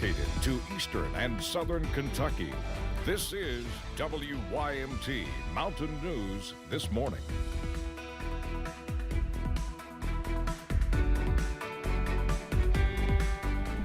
dedicated to eastern and southern Kentucky. This is WYMT Mountain News This Morning.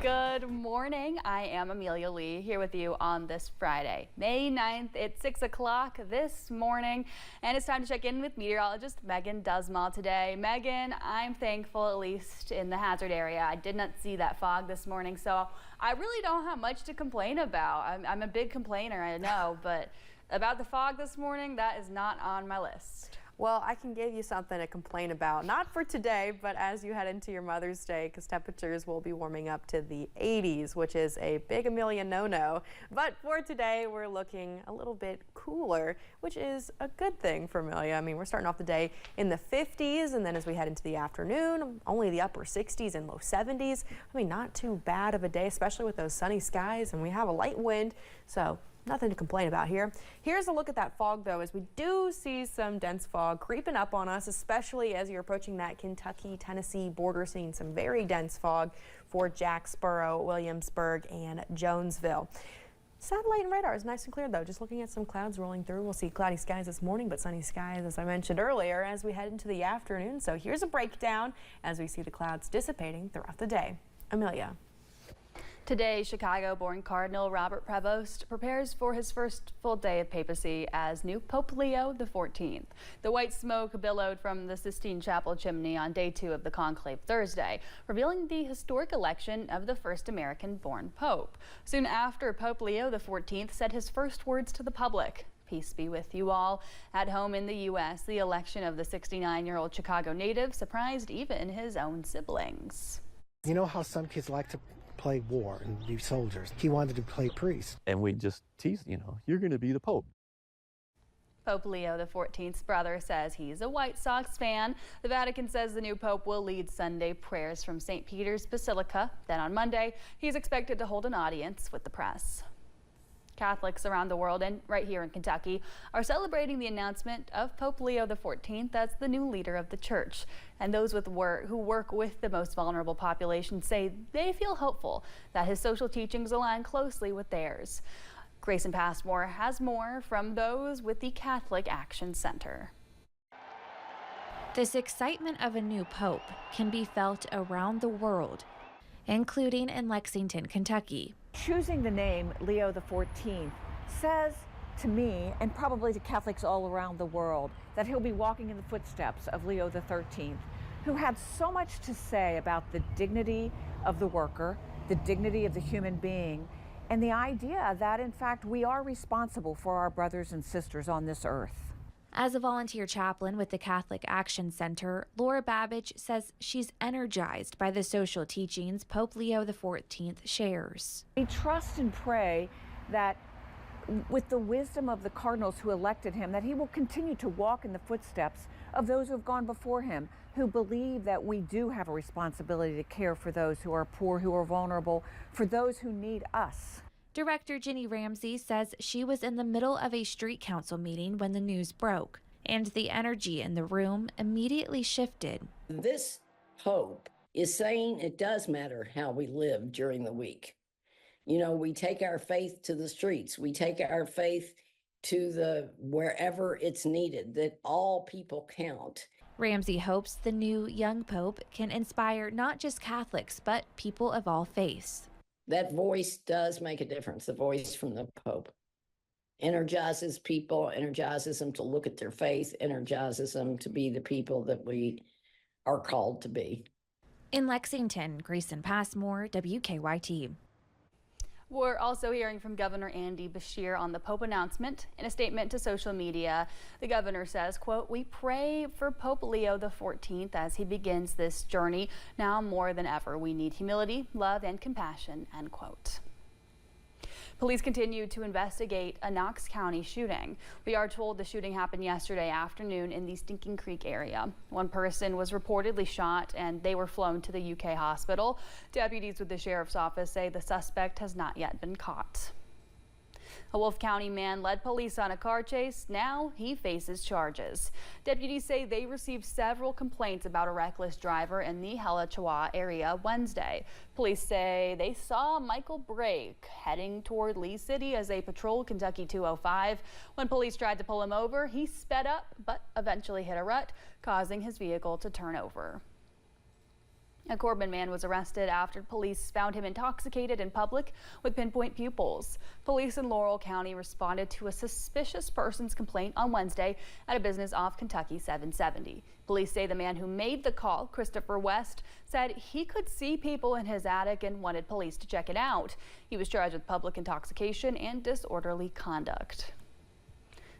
Good morning. I am Amelia Lee here with you on this Friday, May 9th. It's 6 o'clock this morning, and it's time to check in with meteorologist Megan Dusmal today. Megan, I'm thankful, at least in the hazard area, I did not see that fog this morning, so I really don't have much to complain about. I'm a big complainer, I know, but about the fog this morning, that is not on my list. Well, I can give you something to complain about, not for today, but as you head into your Mother's Day, because temperatures will be warming up to the 80s, which is a big Amelia no-no. But for today, we're looking a little bit cooler, which is a good thing for Amelia. I mean, we're starting off the day in the 50s, and then as we head into the afternoon, only the upper 60s and low 70s. I mean, not too bad of a day, especially with those sunny skies, and we have a light wind, so nothing to complain about here. Here's a look at that fog, though, as we do see some dense fog creeping up on us, especially as you're approaching that Kentucky-Tennessee border, seeing some very dense fog for Jacksboro, Williamsburg, and Jonesville. Satellite and radar is nice and clear, though. Just looking at some clouds rolling through. We'll see cloudy skies this morning, but sunny skies, as I mentioned earlier, as we head into the afternoon. So here's a breakdown as we see the clouds dissipating throughout the day. Amelia. Today, Chicago-born Cardinal Robert Prevost prepares for his first full day of papacy as new Pope Leo XIV. The white smoke billowed from the Sistine Chapel chimney on day 2 of the conclave Thursday, revealing the historic election of the first American-born pope. Soon after, Pope Leo XIV said his first words to the public. Peace be with you all. At home in the U.S., the election of the 69-year-old Chicago native surprised even his own siblings. You know how some kids like to play war and be soldiers? He wanted to play priest. And we just teased, you're going to be the Pope. Pope Leo XIV's brother says he's a White Sox fan. The Vatican says the new pope will lead Sunday prayers from St. Peter's Basilica. Then on Monday, he's expected to hold an audience with the press. Catholics around the world and right here in Kentucky are celebrating the announcement of Pope Leo XIV as the new leader of the church. And those who work with the most vulnerable population say they feel hopeful that his social teachings align closely with theirs. Grayson Passmore has more from those with the Catholic Action Center. This excitement of a new pope can be felt around the world, including in Lexington, Kentucky. Choosing the name Leo XIV says to me, and probably to Catholics all around the world, that he'll be walking in the footsteps of Leo XIII, who had so much to say about the dignity of the worker, the dignity of the human being, and the idea that, in fact, we are responsible for our brothers and sisters on this earth. As a volunteer chaplain with the Catholic Action Center, Laura Babbage says she's energized by the social teachings Pope Leo XIV shares. We trust and pray that with the wisdom of the cardinals who elected him, that he will continue to walk in the footsteps of those who have gone before him, who believe that we do have a responsibility to care for those who are poor, who are vulnerable, for those who need us. Director Ginny Ramsey says she was in the middle of a street council meeting when the news broke, and the energy in the room immediately shifted. This pope is saying it does matter how we live during the week. We take our faith to the streets. We take our faith to wherever it's needed, that all people count. Ramsey hopes the new young pope can inspire not just Catholics, but people of all faiths. That voice does make a difference, the voice from the Pope. Energizes people, energizes them to look at their faith, energizes them to be the people that we are called to be. In Lexington, Grayson Passmore, WKYT. We're also hearing from Governor Andy Beshear on the Pope announcement. In a statement to social media, the governor says, quote, "We pray for Pope Leo XIV as he begins this journey. Now more than ever, we need humility, love, and compassion," end quote. Police continue to investigate a Knox County shooting. We are told the shooting happened yesterday afternoon in the Stinking Creek area. One person was reportedly shot and they were flown to the UK hospital. Deputies with the sheriff's office say the suspect has not yet been caught. A Wolf County man led police on a car chase. Now he faces charges. Deputies say they received several complaints about a reckless driver in the Alachua area Wednesday. Police say they saw Michael brake heading toward Lee City as they patrolled Kentucky 205. When police tried to pull him over, he sped up but eventually hit a rut, causing his vehicle to turn over. A Corbin man was arrested after police found him intoxicated in public with pinpoint pupils. Police in Laurel County responded to a suspicious person's complaint on Wednesday at a business off Kentucky 770. Police say the man who made the call, Christopher West, said he could see people in his attic and wanted police to check it out. He was charged with public intoxication and disorderly conduct.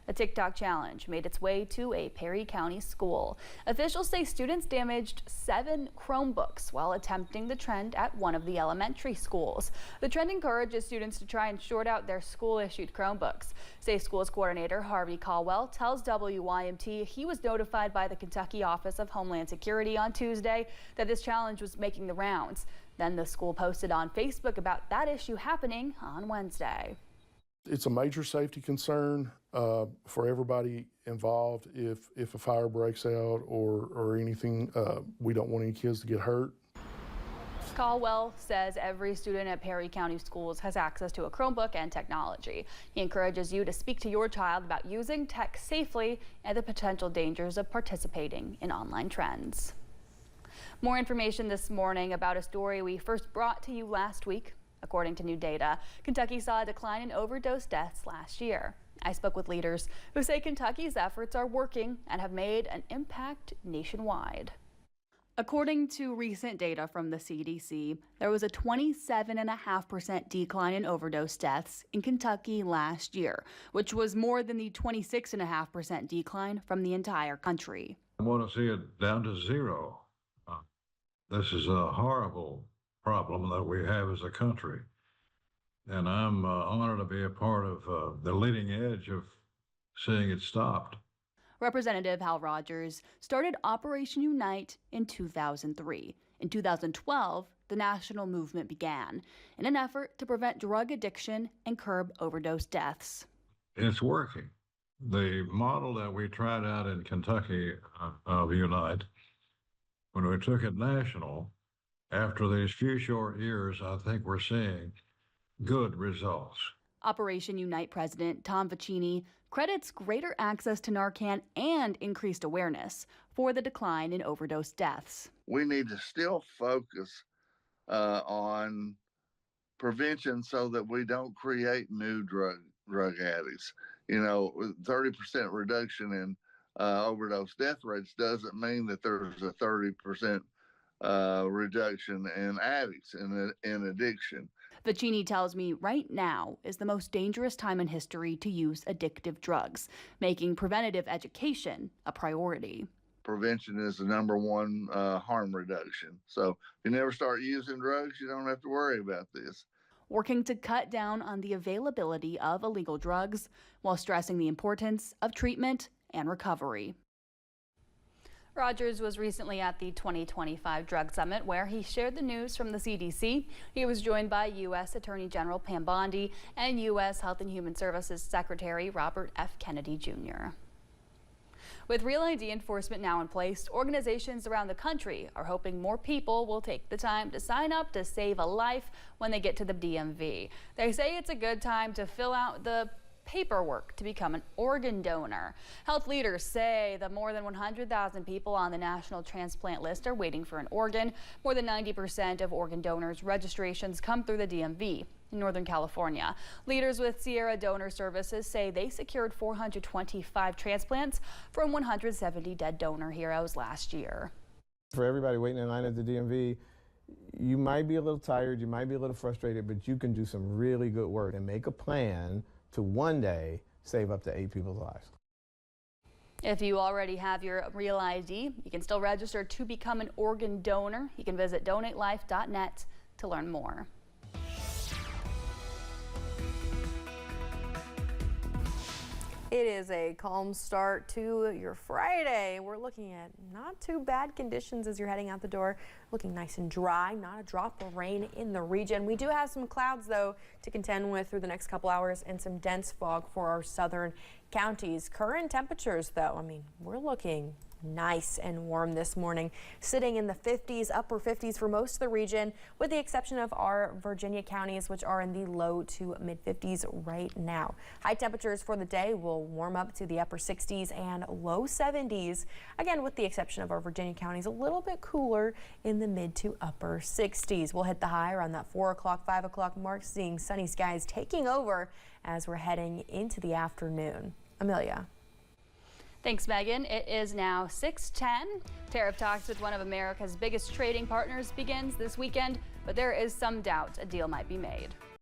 A TikTok challenge made its way to a Perry County school. Officials say students damaged 7 Chromebooks while attempting the trend at one of the elementary schools. The trend encourages students to try and short out their school-issued Chromebooks. Safe Schools Coordinator Harvey Caldwell tells WYMT he was notified by the Kentucky Office of Homeland Security on Tuesday that this challenge was making the rounds. Then the school posted on Facebook about that issue happening on Wednesday. It's a major safety concern for everybody involved. If a fire breaks out or anything, we don't want any kids to get hurt. Caldwell says every student at Perry County Schools has access to a Chromebook and technology. He encourages you to speak to your child about using tech safely and the potential dangers of participating in online trends. More information this morning about a story we first brought to you last week. According to new data, Kentucky saw a decline in overdose deaths last year. I spoke with leaders who say Kentucky's efforts are working and have made an impact nationwide. According to recent data from the CDC, there was a 27.5% decline in overdose deaths in Kentucky last year, which was more than the 26.5% decline from the entire country. I want to see it down to zero. This is a horrible problem that we have as a country. And I'm honored to be a part of the leading edge of seeing it stopped. Representative Hal Rogers started Operation Unite in 2003. In 2012, the national movement began in an effort to prevent drug addiction and curb overdose deaths. It's working. The model that we tried out in Kentucky of Unite, when we took it national, after these few short years, I think we're seeing good results. Operation Unite President Tom Vicini credits greater access to Narcan and increased awareness for the decline in overdose deaths. We need to still focus on prevention so that we don't create new drug addicts. You know, 30% reduction in overdose death rates doesn't mean that there's a 30% reduction in addicts in addiction. Vicini tells me right now is the most dangerous time in history to use addictive drugs, making preventative education a priority. Prevention is the #1 harm reduction. So if you never start using drugs, you don't have to worry about this. Working to cut down on the availability of illegal drugs while stressing the importance of treatment and recovery. Rogers was recently at the 2025 Drug Summit where he shared the news from the CDC. He was joined by U.S. Attorney General Pam Bondi and U.S. Health and Human Services Secretary Robert F. Kennedy Jr. With Real ID enforcement now in place, organizations around the country are hoping more people will take the time to sign up to save a life when they get to the DMV. They say it's a good time to fill out the paperwork to become an organ donor. Health leaders say the more than 100,000 people on the national transplant list are waiting for an organ. More than 90% of organ donors' registrations come through the DMV in Northern California. Leaders with Sierra Donor Services say they secured 425 transplants from 170 dead donor heroes last year. For everybody waiting in line at the DMV, you might be a little tired, you might be a little frustrated, but you can do some really good work and make a plan to one day save up to 8 people's lives. If you already have your Real ID, you can still register to become an organ donor. You can visit donatelife.net to learn more. It is a calm start to your Friday. We're looking at not too bad conditions as you're heading out the door. Looking nice and dry, not a drop of rain in the region. We do have some clouds, though, to contend with through the next couple hours and some dense fog for our southern counties. Current temperatures, though, I mean, we're looking nice and warm this morning, sitting in the 50s, upper 50s for most of the region, with the exception of our Virginia counties, which are in the low to mid 50s right now. High temperatures for the day will warm up to the upper 60s and low 70s. Again, with the exception of our Virginia counties, a little bit cooler in the mid to upper 60s. We'll hit the high around that 4 o'clock, 5 o'clock mark, seeing sunny skies taking over as we're heading into the afternoon. Amelia. Thanks, Megan. It is now 6:10. Tariff talks with one of America's biggest trading partners begins this weekend, but there is some doubt a deal might be made.